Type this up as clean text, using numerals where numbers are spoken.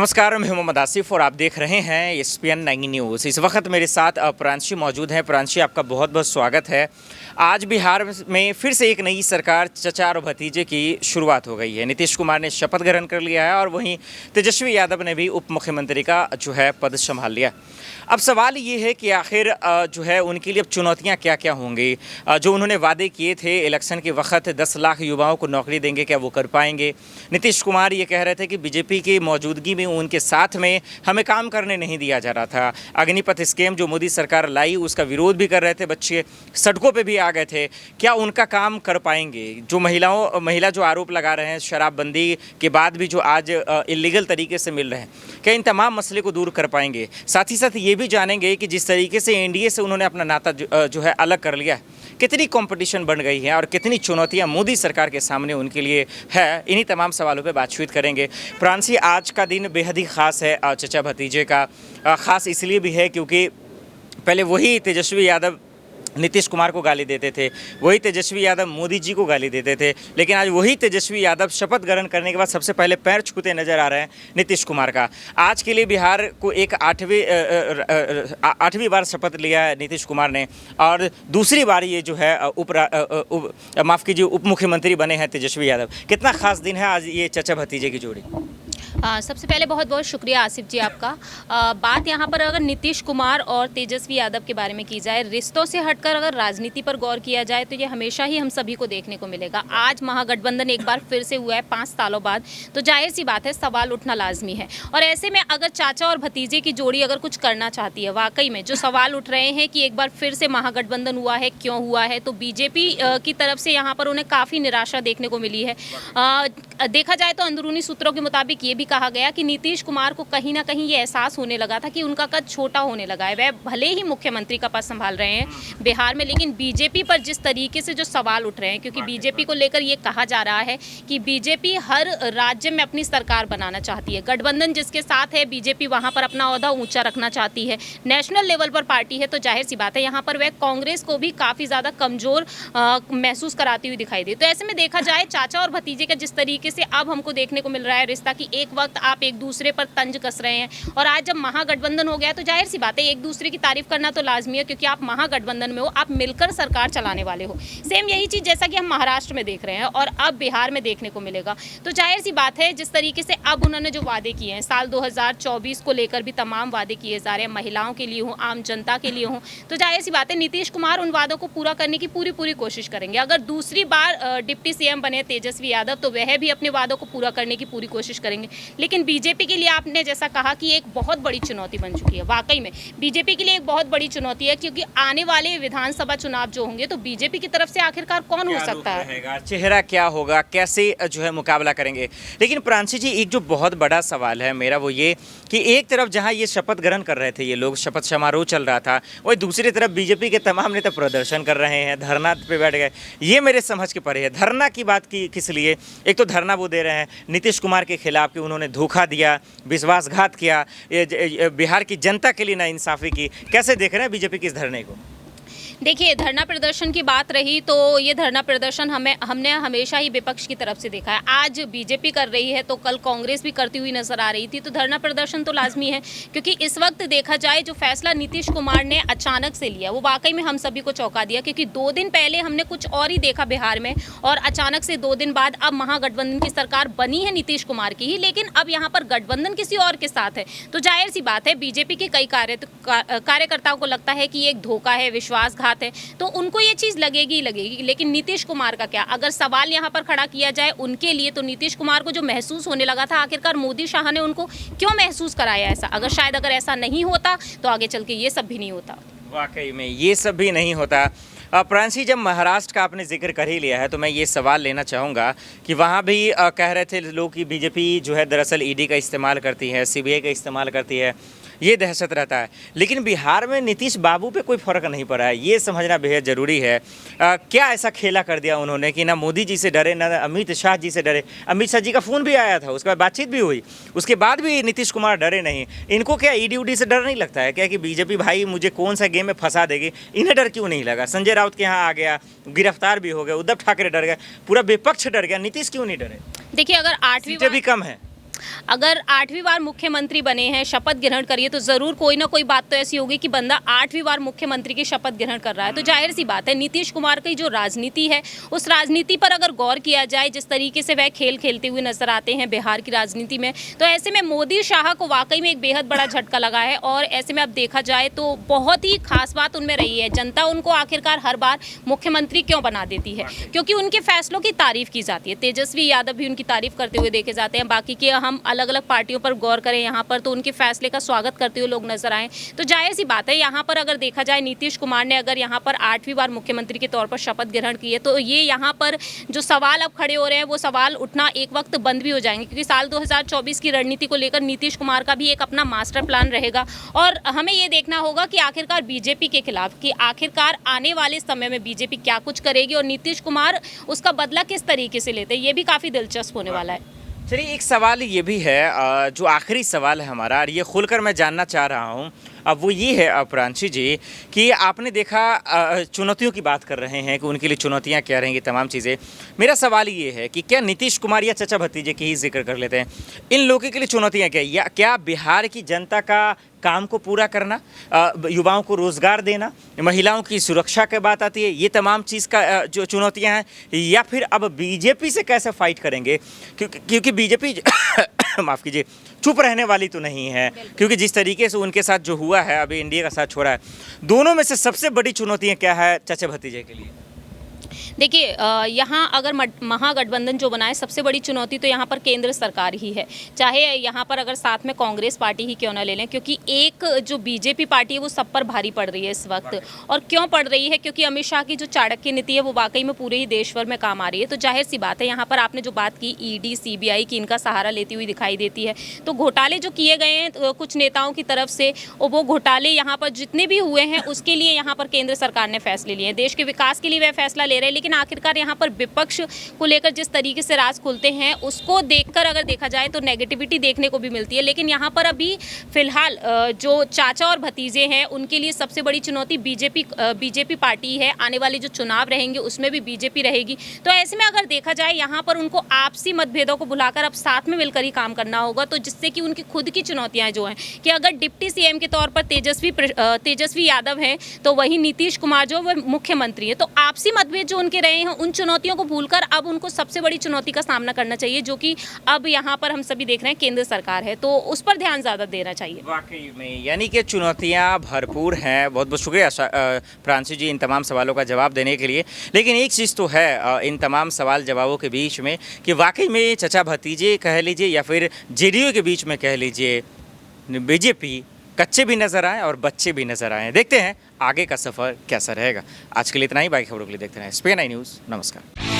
नमस्कार, मैं मोहम्मद आसिफ और आप देख रहे हैं ESPN 9 न्यूज़। इस वक्त मेरे साथ प्रांशी मौजूद हैं। प्रांशी, आपका बहुत बहुत स्वागत है। आज बिहार में फिर से एक नई सरकार चचा और भतीजे की शुरुआत हो गई है। नीतीश कुमार ने शपथ ग्रहण कर लिया है और वहीं तेजस्वी यादव ने भी उप मुख्यमंत्री का जो है पद संभाल लिया। अब सवाल ये है कि आखिर जो है उनके लिए अब चुनौतियाँ क्या क्या होंगी। जो उन्होंने वादे किए थे इलेक्शन के वक्त 10 लाख युवाओं को नौकरी देंगे, क्या वो कर पाएंगे? नीतीश कुमार ये कह रहे थे कि बीजेपी की मौजूदगी में उनके साथ में हमें काम करने नहीं दिया जा रहा था। अग्निपथ स्कीम जो मोदी सरकार लाई उसका विरोध भी कर रहे थे, बच्चे सड़कों पे भी आ गए थे। क्या उनका काम कर पाएंगे? जो महिला जो आरोप लगा रहे हैं शराबबंदी के बाद भी जो आज इलीगल तरीके से मिल रहे हैं, क्या इन तमाम मसले को दूर कर पाएंगे? साथ ही साथ ये भी जानेंगे कि जिस तरीके से एनडीए से उन्होंने अपना नाता जो है अलग कर लिया, कितनी कंपटीशन बढ़ गई है और कितनी चुनौतियां मोदी सरकार के सामने उनके लिए है। इन्हीं तमाम सवालों पे बातचीत करेंगे। प्रांशी, आज का दिन बेहद ही ख़ास है चचा भतीजे का। ख़ास इसलिए भी है क्योंकि पहले वही तेजस्वी यादव नीतीश कुमार को गाली देते थे, वही तेजस्वी यादव मोदी जी को गाली देते थे, लेकिन आज वही तेजस्वी यादव शपथ ग्रहण करने के बाद सबसे पहले पैर छूते नजर आ रहे हैं नीतीश कुमार का। आज के लिए बिहार को एक आठवीं बार शपथ लिया है नीतीश कुमार ने और दूसरी बार ये जो है उप मुख्यमंत्री बने हैं तेजस्वी यादव। कितना खास दिन है आज ये चचा भतीजे की जोड़ी? सबसे पहले बहुत बहुत शुक्रिया आसिफ जी आपका। बात यहाँ पर अगर नीतीश कुमार और तेजस्वी यादव के बारे में की जाए, रिश्तों से हटकर अगर राजनीति पर गौर किया जाए तो ये हमेशा ही हम सभी को देखने को मिलेगा। आज महागठबंधन एक बार फिर से हुआ है 5 सालों बाद, तो जाहिर सी बात है सवाल उठना लाजमी है। और ऐसे में अगर चाचा और भतीजे की जोड़ी अगर कुछ करना चाहती है, वाकई में जो सवाल उठ रहे हैं कि एक बार फिर से महागठबंधन हुआ है, क्यों हुआ है, तो बीजेपी की तरफ से यहाँ पर उन्हें काफ़ी निराशा देखने को मिली है। देखा जाए तो अंदरूनी सूत्रों के मुताबिक ये भी कहा गया कि नीतीश कुमार को कहीं ना कहीं ये एहसास होने लगा था कि उनका कद छोटा होने लगा है। वह भले ही मुख्यमंत्री का पद संभाल रहे हैं बिहार में, लेकिन बीजेपी पर जिस तरीके से जो सवाल उठ रहे हैं, क्योंकि बीजेपी को लेकर ये कहा जा रहा है कि बीजेपी हर राज्य में अपनी सरकार बनाना चाहती है। गठबंधन जिसके साथ है, बीजेपी वहां पर अपना ओहदा ऊंचा रखना चाहती है। नेशनल लेवल पर पार्टी है, तो जाहिर सी बात है यहाँ पर वह कांग्रेस को भी काफ़ी ज़्यादा कमज़ोर महसूस कराती हुई दिखाई दी। तो ऐसे में देखा जाए चाचा और भतीजे का जिस तरीके से अब हमको देखने को मिल रहा है रिश्ता, कि एक वक्त आप एक दूसरे पर तंज कस रहे हैं और आज जब महागठबंधन हो गया तो जाहिर सी बात है एक दूसरे की तारीफ करना तो लाजमी है, क्योंकि आप महागठबंधन में हो, आप मिलकर सरकार चलाने वाले हो। सेम यही चीज़ जैसा कि हम महाराष्ट्र में देख रहे हैं और अब बिहार में देखने को मिलेगा। तो जाहिर सी बात है जिस तरीके से अब उन्होंने जो वादे किए हैं साल 2024 को लेकर भी तमाम वादे किए जा रहे हैं, महिलाओं के लिए हों, आम जनता के लिए हों, तो जाहिर सी बात है नीतीश कुमार उन वादों को पूरा करने की पूरी कोशिश करेंगे। अगर दूसरी बार डिप्टी सीएम बने तेजस्वी यादव तो वह भी अपने वादों को पूरा करने की पूरी कोशिश करेंगे। लेकिन बीजेपी के लिए आपने जैसा कहा कि एक बहुत बड़ी चुनौती बन चुकी है। वाकई में बीजेपी के लिए एक बहुत बड़ी चुनौती है, क्योंकि आने वाले विधानसभा चुनाव जो होंगे तो बीजेपी की तरफ से आखिरकार कौन हो सकता है, चेहरा क्या होगा, कैसे जो है मुकाबला करेंगे। लेकिन प्रांशी जी, एक जो बहुत बड़ा सवाल है मेरा वो ये कि एक तरफ जहां ये शपथ ग्रहण कर रहे थे, ये लोग शपथ समारोह चल रहा था, वही दूसरी तरफ बीजेपी के तमाम नेता प्रदर्शन कर रहे हैं, धरना पे बैठ गए। ये मेरे समझ के परे है। धरना की बात की किस लिए? एक तो धरना वो दे रहे हैं नीतीश कुमार के खिलाफ कि उन्होंने धोखा दिया, विश्वासघात किया, बिहार की जनता के लिए नाइंसाफ़ी की। कैसे देख रहे हैं बीजेपी के इस धरने को? देखिए, धरना प्रदर्शन की बात रही तो ये धरना प्रदर्शन हमने हमेशा ही विपक्ष की तरफ से देखा है। आज बीजेपी कर रही है तो कल कांग्रेस भी करती हुई नजर आ रही थी, तो धरना प्रदर्शन तो लाजमी है। क्योंकि इस वक्त देखा जाए जो फैसला नीतीश कुमार ने अचानक से लिया वो वाकई में हम सभी को चौंका दिया, क्योंकि 2 दिन पहले हमने कुछ और ही देखा बिहार में और अचानक से 2 दिन बाद अब महागठबंधन की सरकार बनी है नीतीश कुमार की ही, लेकिन अब यहाँ पर गठबंधन किसी और के साथ है। तो जाहिर सी बात है बीजेपी के कई कार्यकर्ताओं को लगता है कि एक धोखा है, विश्वासघात है, तो उनको ये चीज़ लगेगी ही लगेगी। लेकिन नीतीश कुमार का क्या? अगर सवाल यहाँ पर खड़ा किया जाए उनके लिए, तो नीतीश कुमार को जो महसूस होने लगा था, आखिरकार मोदी शाह ने उनको क्यों महसूस कराया ऐसा? अगर ऐसा नहीं होता तो आगे चल के ये सब भी नहीं होता। वाकई में ये सब भी नहीं होता। प्रांशी, जब महाराष्ट्र का आपने जिक्र कर ही लिया है तो मैं ये सवाल लेना चाहूँगा कि वहाँ भी कह रहे थे लोग कि बीजेपी जो है दरअसल ईडी का इस्तेमाल करती है, सीबीआई का इस्तेमाल करती है, ये दहशत रहता है। लेकिन बिहार में नीतीश बाबू पे कोई फ़र्क नहीं पड़ा है, ये समझना बेहद ज़रूरी है। क्या ऐसा खेला कर दिया उन्होंने कि ना मोदी जी से डरे, ना अमित शाह जी से डरे? अमित शाह जी का फ़ोन भी आया था, उसके बाद बातचीत भी हुई, उसके बाद भी नीतीश कुमार डरे नहीं। इनको क्या ईडी उडी से डर नहीं लगता है क्या कि बीजेपी भाई मुझे कौन सा गेम में फंसा देगी? इन्हें डर क्यों नहीं लगा? संजय राउत के यहाँ आ गया, गिरफ्तार भी हो गए, उद्धव ठाकरे डर गए, पूरा विपक्ष डर गया, नीतीश क्यों नहीं डरे? देखिए, अगर 8वीं सीटें भी कम है अगर 8वीं बार मुख्यमंत्री बने हैं, शपथ ग्रहण करिए, तो ज़रूर कोई ना कोई बात तो ऐसी होगी कि बंदा 8वीं बार मुख्यमंत्री की शपथ ग्रहण कर रहा है। तो जाहिर सी बात है, नीतीश कुमार की जो राजनीति है, उस राजनीति पर अगर गौर किया जाए, जिस तरीके से वह खेल खेलते हुए नजर आते हैं बिहार की राजनीति में, तो ऐसे में मोदी शाह को वाकई में एक बेहद बड़ा झटका लगा है। और ऐसे में अब देखा जाए तो बहुत ही खास बात उनमें रही है। जनता उनको आखिरकार हर बार मुख्यमंत्री क्यों बना देती है? क्योंकि उनके फैसलों की तारीफ की जाती है। तेजस्वी यादव भी उनकी तारीफ करते हुए देखे जाते हैं। बाकी के हम अलग अलग पार्टियों पर गौर करें यहाँ पर, तो उनके फैसले का स्वागत करते हुए लोग नजर आए। तो जाहिर सी बात है, यहाँ पर अगर देखा जाए, नीतीश कुमार ने अगर यहाँ पर 8वीं बार मुख्यमंत्री के तौर पर शपथ ग्रहण की है, तो ये यहाँ पर जो सवाल अब खड़े हो रहे हैं, वो सवाल उठना एक वक्त बंद भी हो जाएंगे। क्योंकि साल 2024 की रणनीति को लेकर नीतीश कुमार का भी एक अपना मास्टर प्लान रहेगा। और हमें ये देखना होगा कि आखिरकार बीजेपी के खिलाफ, कि आखिरकार आने वाले समय में बीजेपी क्या कुछ करेगी और नीतीश कुमार उसका बदला किस तरीके से लेते हैं। ये भी काफ़ी दिलचस्प होने वाला है। चलिए, एक सवाल ये भी है, जो आखिरी सवाल है हमारा, और ये खुलकर मैं जानना चाह रहा हूँ, अब वो ये है प्रांशी जी, कि आपने देखा चुनौतियों की बात कर रहे हैं कि उनके लिए चुनौतियाँ क्या रहेंगी, तमाम चीज़ें। मेरा सवाल ये है कि क्या नीतीश कुमार या चचा भतीजे की ही जिक्र कर लेते हैं, इन लोगों के लिए चुनौतियाँ क्या, या क्या बिहार की जनता का काम को पूरा करना, युवाओं को रोज़गार देना, महिलाओं की सुरक्षा की बात आती है, ये तमाम चीज़ का जो चुनौतियाँ हैं, या फिर अब बीजेपी से कैसे फाइट करेंगे? क्योंकि बीजेपी माफ़ कीजिए, चुप रहने वाली तो नहीं है, क्योंकि जिस तरीके से उनके साथ जो हुआ है, अभी इंडिया का साथ छोड़ा है, दोनों में से सबसे बड़ी चुनौतियाँ क्या है चचा भतीजे के लिए? देखिए, यहाँ अगर महागठबंधन जो बनाए, सबसे बड़ी चुनौती तो यहाँ पर केंद्र सरकार ही है। चाहे यहाँ पर अगर साथ में कांग्रेस पार्टी ही क्यों ना ले लें, क्योंकि एक जो बीजेपी पार्टी है वो सब पर भारी पड़ रही है इस वक्त। और क्यों पड़ रही है? क्योंकि अमित शाह की जो चाणक्य नीति है वो वाकई में पूरे ही देश भर में काम आ रही है। तो जाहिर सी बात है, यहाँ पर आपने जो बात की ईडी सीबीआई की, इनका सहारा लेती हुई दिखाई देती है। तो घोटाले जो किए गए हैं कुछ नेताओं की तरफ से, और वो घोटाले यहाँ पर जितने भी हुए हैं, उसके लिए यहाँ पर केंद्र सरकार ने फैसले लिए हैं। देश के विकास के लिए वह फैसला ले रहे हैं। लेकिन आखिरकार यहाँ पर विपक्ष को लेकर जिस तरीके से राज खुलते हैं, उसको देखकर अगर देखा जाए तो नेगेटिविटी देखने को भी मिलती है। लेकिन यहाँ पर अभी फिलहाल जो चाचा और भतीजे हैं, उनके लिए सबसे बड़ी चुनौती बीजेपी पार्टी है। आने वाले जो चुनाव रहेंगे उसमें भी बीजेपी रहेगी। तो ऐसे में अगर देखा जाए, यहाँ पर उनको आपसी मतभेदों को भुलाकर अब साथ में मिलकर ही काम करना होगा। तो जिससे कि उनकी खुद की चुनौतियाँ जो हैं, कि अगर डिप्टी सीएम के तौर पर तेजस्वी यादव हैं, तो वही नीतीश कुमार जो वह मुख्यमंत्री है, तो आपसी मतभेद जो उनके रहे हैं, उन चुनौतियों को भूलकर अब उनको सबसे बड़ी चुनौती का सामना करना चाहिए, जो कि अब यहाँ पर हम सभी देख रहे हैं केंद्र सरकार है। तो उस पर ध्यान ज़्यादा देना चाहिए। वाकई में, यानी कि चुनौतियाँ भरपूर हैं। बहुत बहुत शुक्रिया प्रांशी जी इन तमाम सवालों का जवाब देने के लिए। लेकिन एक चीज़ तो है इन तमाम सवाल जवाबों के बीच में, कि वाकई में चचा भतीजे कह लीजिए या फिर जेडीयू के बीच में कह लीजिए, बीजेपी कच्चे भी नज़र आए और बच्चे भी नज़र आए। देखते हैं आगे का सफ़र कैसा रहेगा। आज के लिए इतना ही। बाकी खबरों के लिए देखते रहें SPN9 न्यूज़। नमस्कार।